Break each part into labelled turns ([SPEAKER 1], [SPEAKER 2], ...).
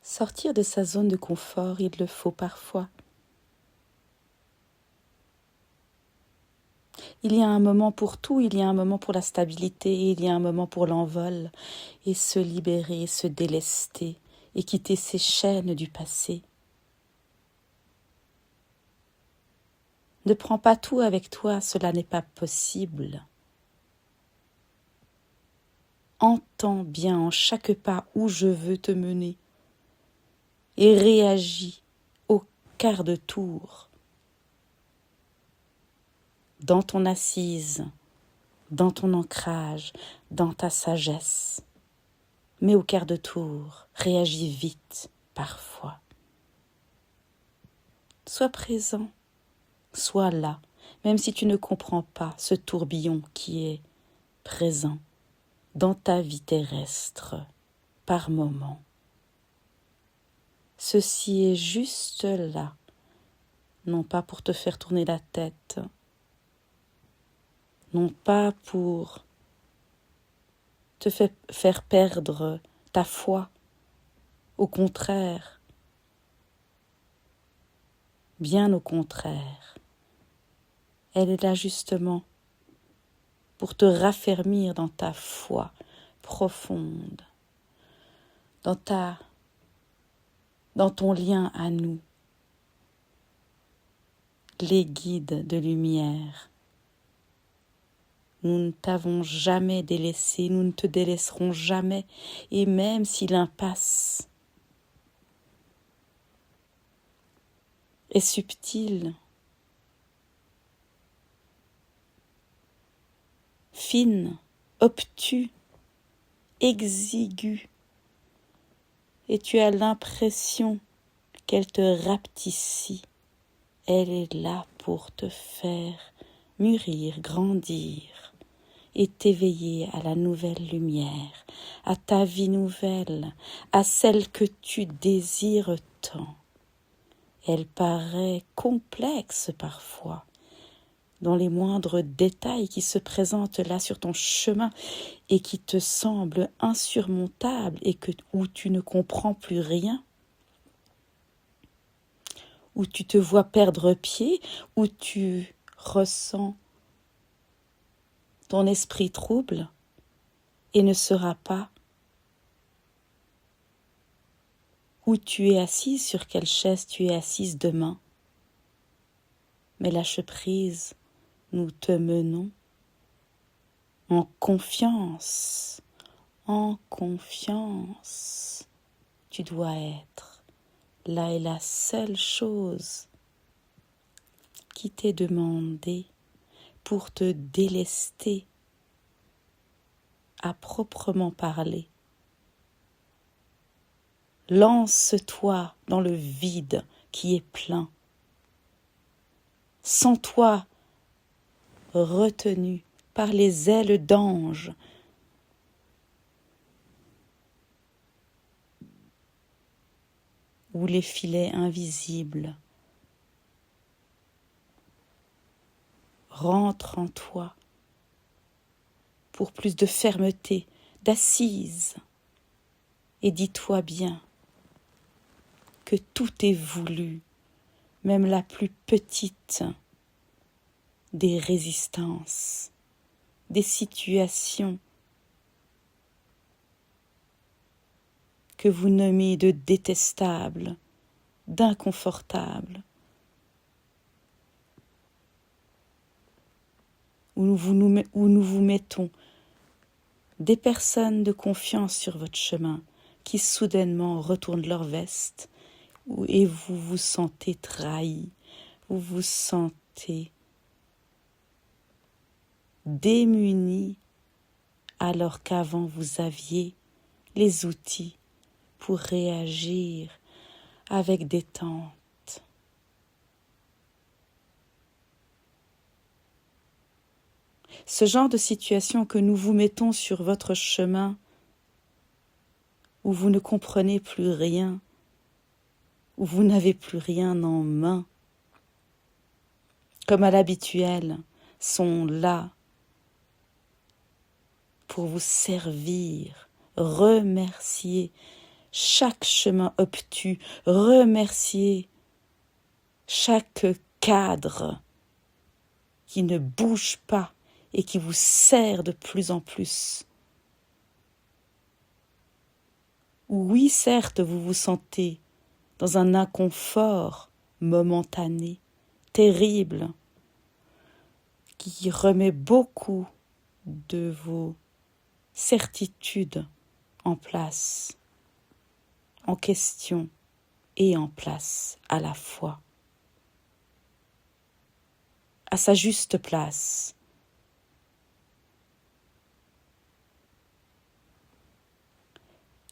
[SPEAKER 1] Sortir de sa zone de confort, il le faut parfois. Il y a un moment pour tout, il y a un moment pour la stabilité, il y a un moment pour l'envol, et se libérer, se délester, et quitter ces chaînes du passé. Ne prends pas tout avec toi, cela n'est pas possible. Entends bien en chaque pas où je veux te mener, et réagis au quart de tour, dans ton assise, dans ton ancrage, dans ta sagesse. Mais au quart de tour, réagis vite, parfois. Sois présent, sois là, même si tu ne comprends pas ce tourbillon qui est présent dans ta vie terrestre, par moment. Ceci est juste là, non pas pour te faire tourner la tête, non pas pour te faire perdre ta foi, au contraire, bien au contraire. Elle est là justement pour te raffermir dans ta foi profonde, dans ton lien à nous, les guides de lumière. Nous ne t'avons jamais délaissé, nous ne te délaisserons jamais, et même si l'impasse est subtile, fine, obtuse, exiguë, et tu as l'impression qu'elle te rapetissit, elle est là pour te faire mûrir, grandir, et t'éveiller à la nouvelle lumière, à ta vie nouvelle, à celle que tu désires tant. Elle paraît complexe parfois, dans les moindres détails qui se présentent là sur ton chemin et qui te semblent insurmontables et où tu ne comprends plus rien, où tu te vois perdre pied, où tu ressens ton esprit trouble et ne sera pas où tu es assise, sur quelle chaise tu es assise demain. Mais lâche prise, nous te menons en confiance, en confiance. Tu dois être. Là est la seule chose qui t'est demandée pour te délester à proprement parler. Lance-toi dans le vide qui est plein. Sens-toi retenu par les ailes d'ange. Ou les filets invisibles. Rentre en toi pour plus de fermeté, d'assise. Et dis-toi bien que tout est voulu, même la plus petite des résistances, des situations que vous nommez de détestables, d'inconfortables, où nous vous mettons des personnes de confiance sur votre chemin qui soudainement retournent leur veste et vous vous sentez trahi, vous vous sentez démunis alors qu'avant vous aviez les outils pour réagir avec détente. Ce genre de situation que nous vous mettons sur votre chemin, où vous ne comprenez plus rien, où vous n'avez plus rien en main, comme à l'habituel, sont là pour vous servir, remercier, chaque chemin obtus, remerciez chaque cadre qui ne bouge pas et qui vous sert de plus en plus. Oui, certes, vous vous sentez dans un inconfort momentané, terrible, qui remet beaucoup de vos certitudes en place, en question et en place à la fois, à sa juste place.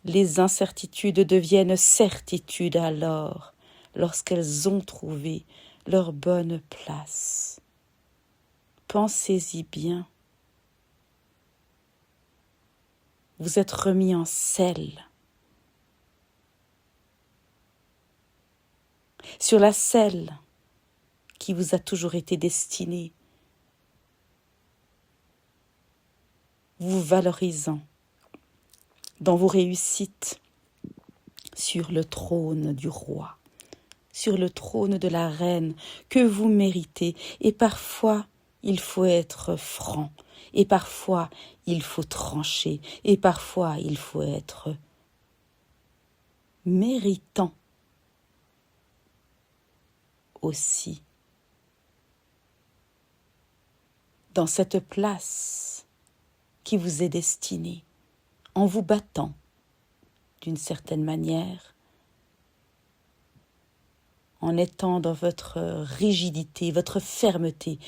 [SPEAKER 1] Les incertitudes deviennent certitudes alors, lorsqu'elles ont trouvé leur bonne place. Pensez-y bien. Vous êtes remis en selle. Sur la selle qui vous a toujours été destinée, vous valorisant dans vos réussites sur le trône du roi, sur le trône de la reine que vous méritez. Et parfois, il faut être franc, et parfois, il faut trancher, et parfois, il faut être méritant aussi. Dans cette place qui vous est destinée, en vous battant d'une certaine manière, en étant dans votre rigidité, votre fermeté,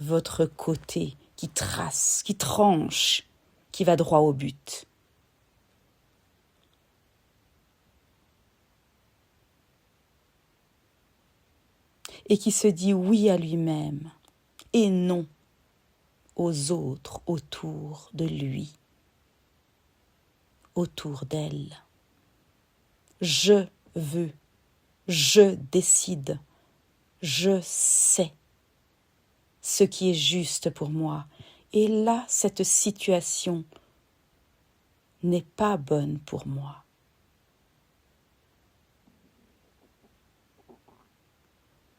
[SPEAKER 1] votre côté qui trace, qui tranche, qui va droit au but. Et qui se dit oui à lui-même et non aux autres autour de lui, autour d'elle. Je veux, je décide, je sais ce qui est juste pour moi. Et là, cette situation n'est pas bonne pour moi.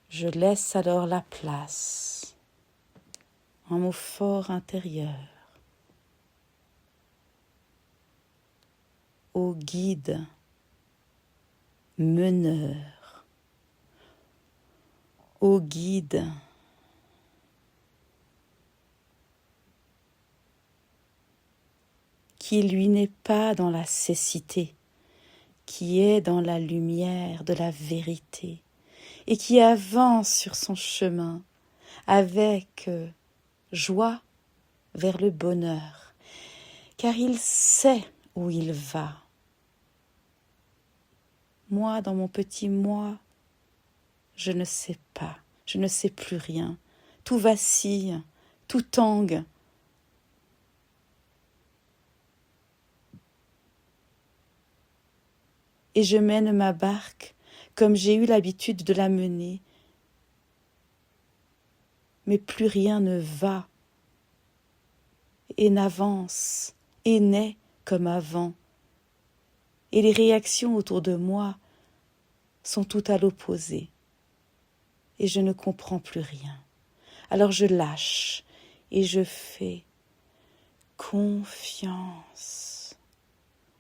[SPEAKER 1] Je laisse alors la place en mon fort intérieur au guide meneur, au guide qui lui n'est pas dans la cécité, qui est dans la lumière de la vérité et qui avance sur son chemin avec joie vers le bonheur, car il sait où il va. Moi, dans mon petit moi, je ne sais pas, je ne sais plus rien. Tout vacille, tout tangue. Et je mène ma barque comme j'ai eu l'habitude de la mener. Mais plus rien ne va et n'avance et naît comme avant. Et les réactions autour de moi sont toutes à l'opposé. Et je ne comprends plus rien. Alors je lâche et je fais confiance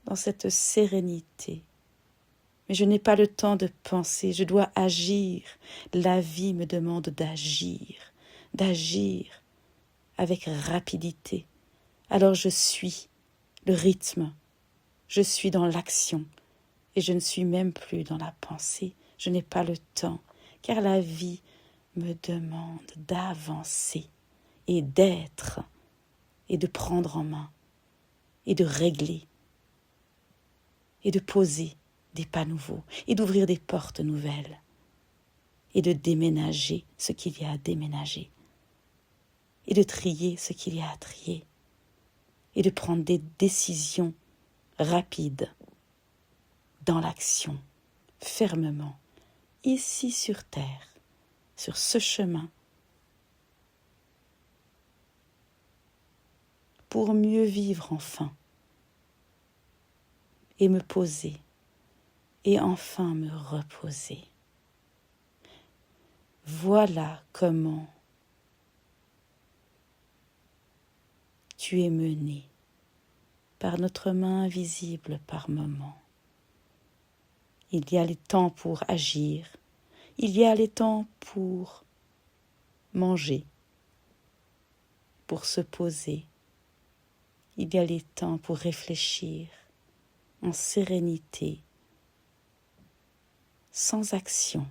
[SPEAKER 1] dans cette sérénité. Mais je n'ai pas le temps de penser, je dois agir. La vie me demande d'agir avec rapidité. Alors je suis le rythme, je suis dans l'action et je ne suis même plus dans la pensée. Je n'ai pas le temps, car la vie me demande d'avancer et d'être et de prendre en main et de régler et de poser des pas nouveaux et d'ouvrir des portes nouvelles et de déménager ce qu'il y a à déménager et de trier ce qu'il y a à trier et de prendre des décisions rapides dans l'action, fermement, ici sur terre, sur ce chemin, pour mieux vivre enfin et me poser et enfin me reposer. Voilà comment tu es mené par notre main invisible par moments. Il y a les temps pour agir, il y a les temps pour manger, pour se poser, il y a les temps pour réfléchir en sérénité, sans action.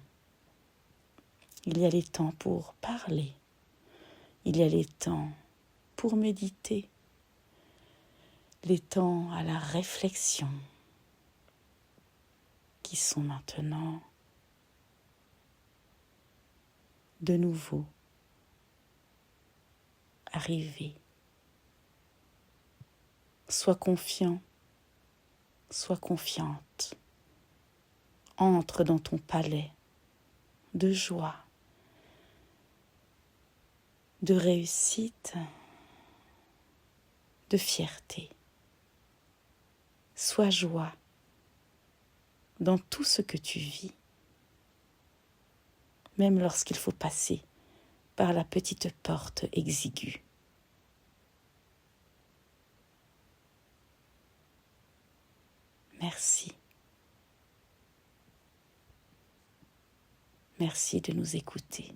[SPEAKER 1] Il y a les temps pour parler, il y a les temps pour méditer, les temps à la réflexion qui sont maintenant de nouveau arrivés. Sois confiant, sois confiante. Entre dans ton palais de joie, de réussite, de fierté. Sois joie dans tout ce que tu vis, même lorsqu'il faut passer par la petite porte exiguë. Merci. Merci de nous écouter.